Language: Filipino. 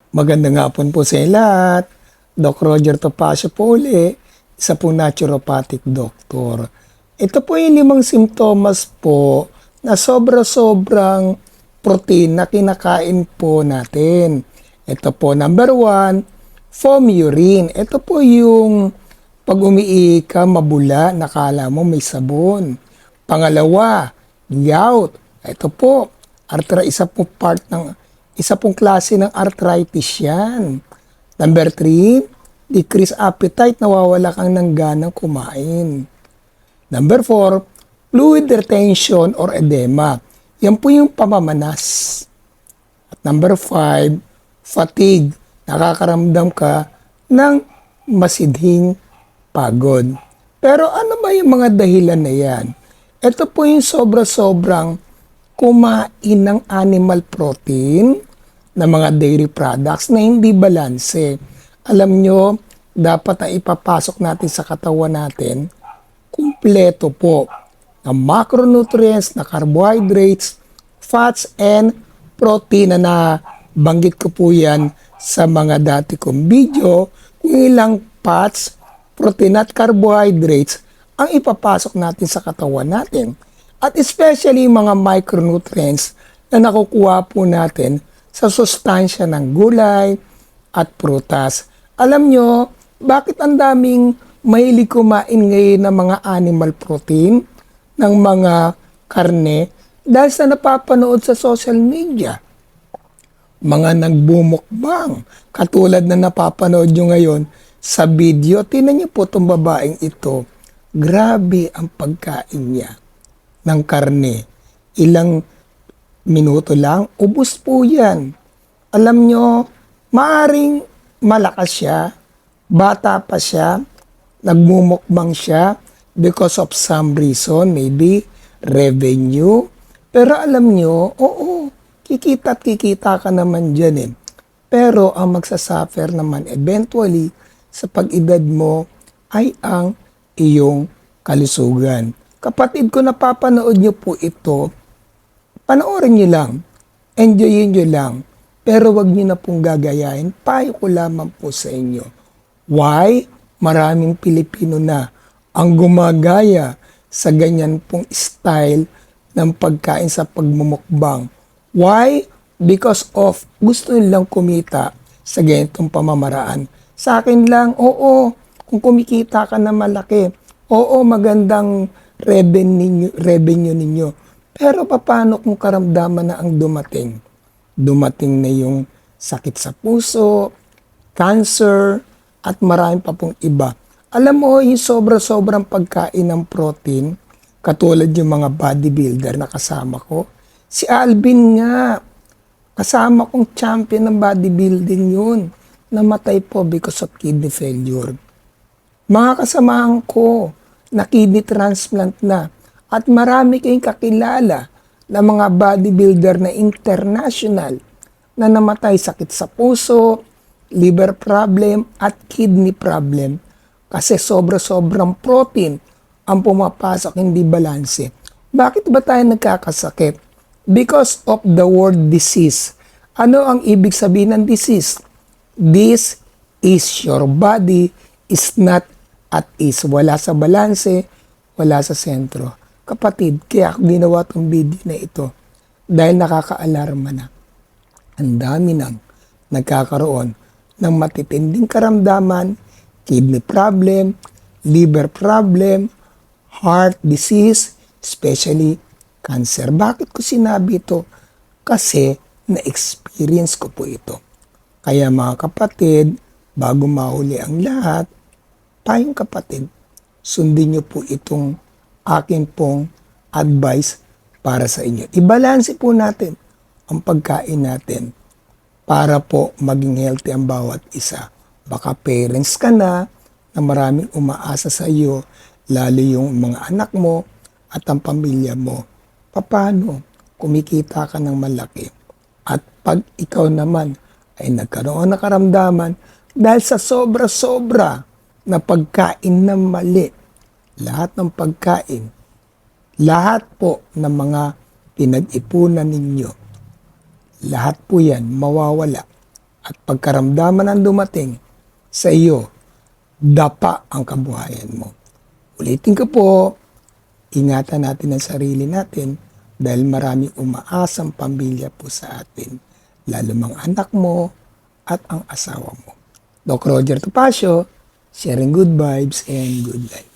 Magandang hapon po sa lahat. Doc Roger Topacio po uli, isa pong naturopathic doctor. Ito po yung 5 simptomas po na sobra-sobrang protein na kinakain po natin. Ito po, number 1, foam urine. Ito po yung pag umiihi ka, mabula, nakala mo may sabon. Pangalawa, gout. Ito po, isa pong klase ng arthritis yan. Number 3, decreased appetite, nawawala kang ng ganang kumain. Number 4, fluid retention or edema. Yan po yung pamamanas. At number 5, fatigue. Nakakaramdam ka ng masidhing pagod. Pero ano ba yung mga dahilan na yan? Ito po yung sobra-sobrang kumain ng animal protein na mga dairy products na hindi balanse. Alam nyo, dapat na ipapasok natin sa katawan natin, kumpleto po na macronutrients, na carbohydrates, fats, and protein na banggit ko po yan sa mga dati kong video, kung ilang fats, protein at carbohydrates ang ipapasok natin sa katawan natin. At especially mga micronutrients na nakukuha po natin sa sustansya ng gulay at prutas. Alam nyo, bakit ang daming mahilig kumain ngayon ng mga animal protein, ng mga karne, dahil sa napapanood sa social media. Mga nagbumukbang, katulad na napapanood nyo ngayon sa video. Tingnan nyo po itong babaeng ito. Grabe ang pagkain niya ng karne. Ilang minuto lang, ubos po yan. Alam nyo, maaring malakas siya, bata pa siya, nagmumukbang siya because of some reason, maybe revenue. Pero alam nyo, oo, kikita at kikita ka naman dyan eh. Pero ang magsasuffer naman eventually sa pag-edad mo ay ang iyong kalusugan. Kapatid ko, napapanood nyo po ito, panoorin nyo lang, enjoyin nyo lang, pero wag nyo na pong gagayahin, payo ko lamang po sa inyo. Why? Maraming Pilipino na ang gumagaya sa ganyan pong style ng pagkain sa pagmumukbang. Why? Because of gusto nilang kumita sa ganitong pamamaraan. Sa akin lang, oo, kung kumikita ka na malaki, oo, magandang revenue ninyo. Pero paano kung karamdaman na ang dumating? Dumating na yung sakit sa puso, cancer, at marami pa pong iba. Alam mo, yung sobra-sobrang pagkain ng protein, katulad yung mga bodybuilder na kasama ko, si Alvin nga, kasama kong champion ng bodybuilding yun, namatay po because of kidney failure. Mga kasamahan ko, na kidney transplant na, at marami kayong kakilala na mga bodybuilder na international na namatay sakit sa puso, liver problem, at kidney problem kasi sobra-sobrang protein ang pumapasok, hindi balanse. Bakit ba tayo nagkakasakit? Because of the word disease. Ano ang ibig sabihin ng disease? This is your body is not at ease. Wala sa balanse, wala sa sentro. Kapatid, kaya ako ginawa itong video na ito dahil nakaka-alarma na. Ang dami nang nagkakaroon ng matitinding karamdaman, kidney problem, liver problem, heart disease, especially cancer. Bakit ko sinabi ito? Kasi na-experience ko po ito. Kaya mga kapatid, bago mahuli ang lahat, tayong kapatid, sundin niyo po itong akin pong advice para sa inyo. Ibalanse po natin ang pagkain natin para po maging healthy ang bawat isa. Baka parents ka na maraming umaasa sa iyo, lalo yung mga anak mo at ang pamilya mo. Paano? Kumikita ka ng malaki. At pag ikaw naman ay nagkaroon ng karamdaman dahil sa sobra-sobra na pagkain na mali, lahat ng pagkain, lahat po ng mga pinag-ipunan ninyo, lahat po yan mawawala at pagkaramdaman ang dumating sa iyo, dapa ang kabuhayan mo. Ulitin ko po, ingatan natin ang sarili natin dahil maraming umaasang pamilya po sa atin, lalo mga anak mo at ang asawa mo. Doc Roger Topacio, sharing good vibes and good life.